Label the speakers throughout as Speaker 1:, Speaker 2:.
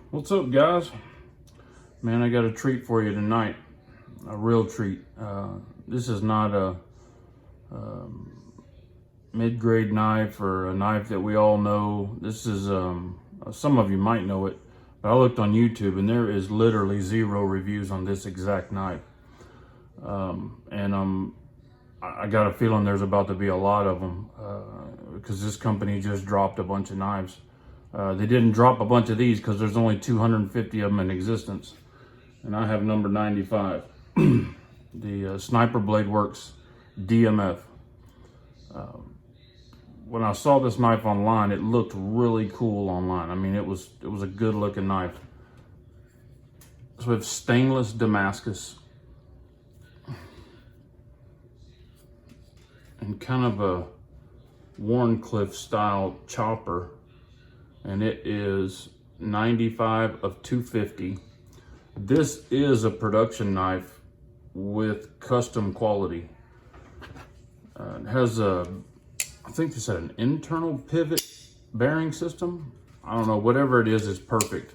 Speaker 1: What's up, guys? Man, I got a treat for you tonight. A real treat. This is not a mid-grade knife or a knife that we all know. This is, some of you might know it, but I looked on YouTube and there is literally 0 reviews on this exact knife. I got a feeling there's about to be a lot of them because this company just dropped a bunch of knives. They didn't drop a bunch of these because there's only 250 of them in existence. And I have number 95, the Sniper Bladeworks DMF. When I saw this knife online, it looked really cool online. I mean, it was a good looking knife. So we have stainless Damascus and kind of a Warncliffe style chopper. And it is 95 of 250. This is a production knife with custom quality. It has a, I think they said an internal pivot bearing system. I don't know, whatever it is perfect.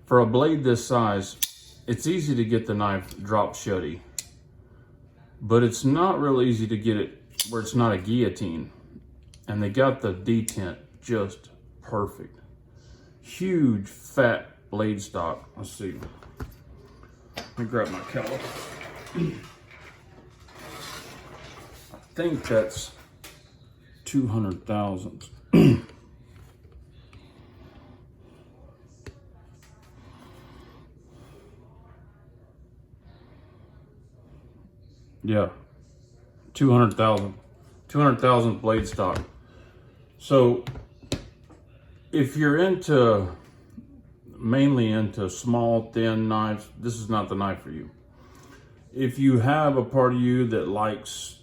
Speaker 1: For a blade this size, it's easy to get the knife drop shutty, but it's not real easy to get it where it's not a guillotine. And they got the detent just perfect. Huge fat blade stock. Let's see. Let me grab my caliper. I think that's 200 thousandths. Yeah, 200,000 blade stock. So if you're mainly into small, thin knives, this is not the knife for you. If you have a part of you that likes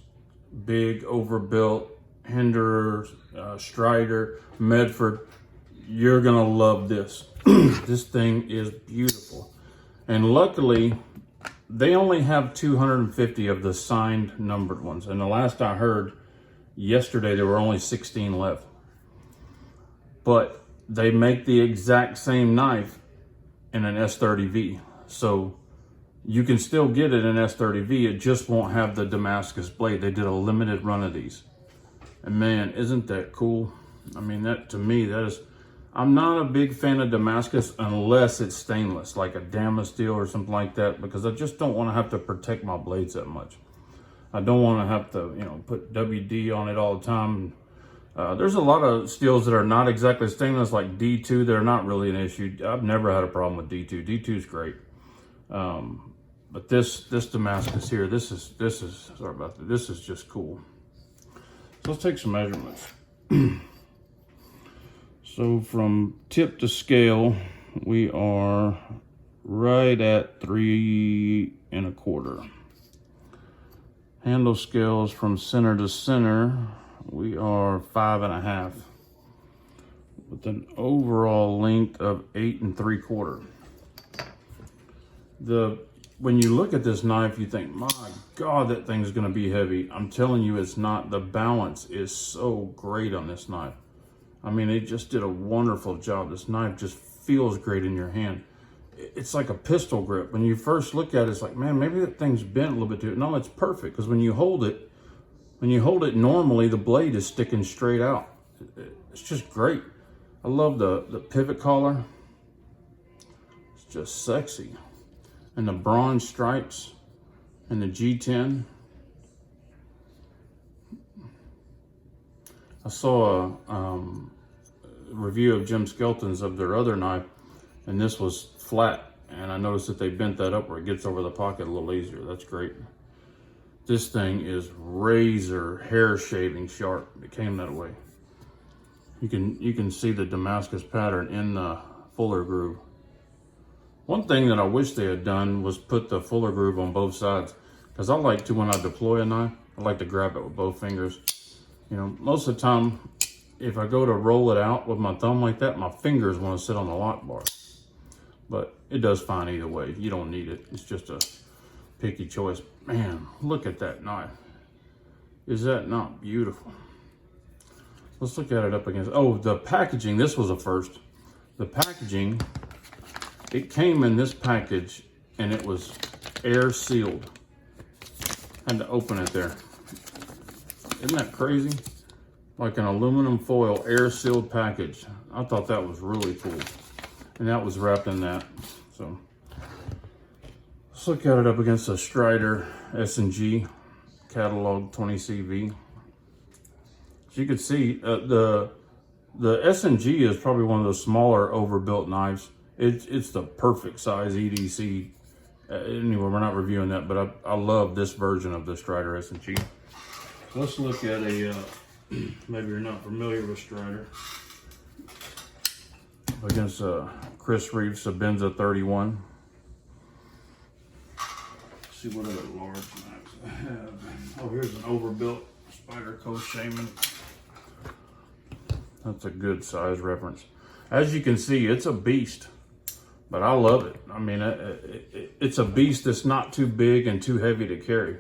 Speaker 1: big, overbuilt, Hinderer, Strider, Medford, you're gonna love this. This thing is beautiful. And luckily, they only have 250 of the signed numbered ones. And the last I heard, yesterday, there were only 16 left. But they make the exact same knife in an S30V. So you can still get it in S30V, it just won't have the Damascus blade. They did a limited run of these. And man, isn't that cool? I mean, that to me, that is, I'm not a big fan of Damascus unless it's stainless, like a Damascus steel or something like that, because I just don't want to have to protect my blades that much. I don't want to have to, put WD on it all the time. There's a lot of steels that are not exactly stainless, like D2. They're not really an issue. I've never had a problem with D2. D2 is great. But this Damascus here, this is sorry about that. This is just cool. So let's take some measurements. So from tip to scale, we are right at 3 1/4. Handle scales from center to center, we are 5 1/2, with an overall length of 8 3/4. When you look at this knife, you think, my God, that thing's gonna be heavy. I'm telling you, it's not. The balance is so great on this knife. I mean, it just did a wonderful job. This knife just feels great in your hand. It's like a pistol grip. When you first look at it, it's like, man, maybe that thing's bent a little bit too. No, it's perfect, because when you hold it normally, the blade is sticking straight out. It's just great. I love the pivot collar. It's just sexy. And the bronze stripes and the G10. I saw a review of Jim Skelton's of their other knife, and this was flat. And I noticed that they bent that up where it gets over the pocket a little easier. That's great. This thing is razor hair shaving sharp. It came that way. You can see the Damascus pattern in the fuller groove. One thing that I wish they had done was put the fuller groove on both sides, because I like to, when I deploy a knife, I like to grab it with both fingers. Most of the time, if I go to roll it out with my thumb like that, my fingers want to sit on the lock bar. But it does fine either way. You don't need it. It's just a picky choice. Man, look at that knife. Is that not beautiful? Let's look at it up against, oh, the packaging. This was a first. The packaging It came in this package and it was air sealed. Had to open it there. Isn't that crazy? Like an aluminum foil air sealed package. I thought that was really cool. And that was wrapped in that. So let's look at it up against a Strider S&G catalog 20CV. As you can see, the S&G is probably one of those smaller overbuilt knives. It's the perfect size EDC. Anyway, we're not reviewing that, but I love this version of the Strider S&G. So let's look at a, maybe you're not familiar with Strider. Against Chris Reeves Sabenza 31. Let's see what other large knives I have. Oh, here's an overbuilt Spyder Coast Shaman. That's a good size reference. As you can see, it's a beast, but I love it. I mean, it's a beast that's not too big and too heavy to carry.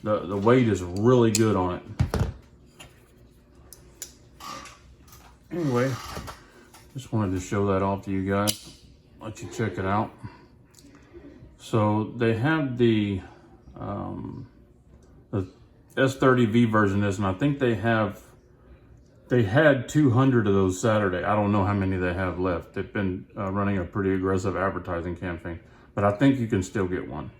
Speaker 1: The weight is really good on it. Anyway, just wanted to show that off to you guys. Let you check it out. So they have the S30V version of this, and I think they had 200 of those Saturday. I don't know how many they have left. They've been running a pretty aggressive advertising campaign, but I think you can still get one.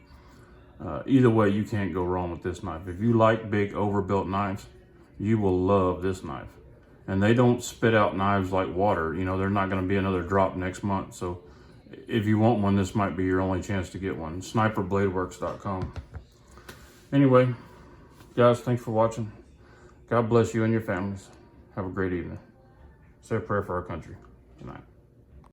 Speaker 1: Either way, you can't go wrong with this knife. If you like big overbuilt knives, you will love this knife. And they don't spit out knives like water. You know, they're not going to be another drop next month. So if you want one, this might be your only chance to get one. SniperBladeworks.com. Anyway, guys, thanks for watching. God bless you and your families. Have a great evening. Say a prayer for our country. Good night.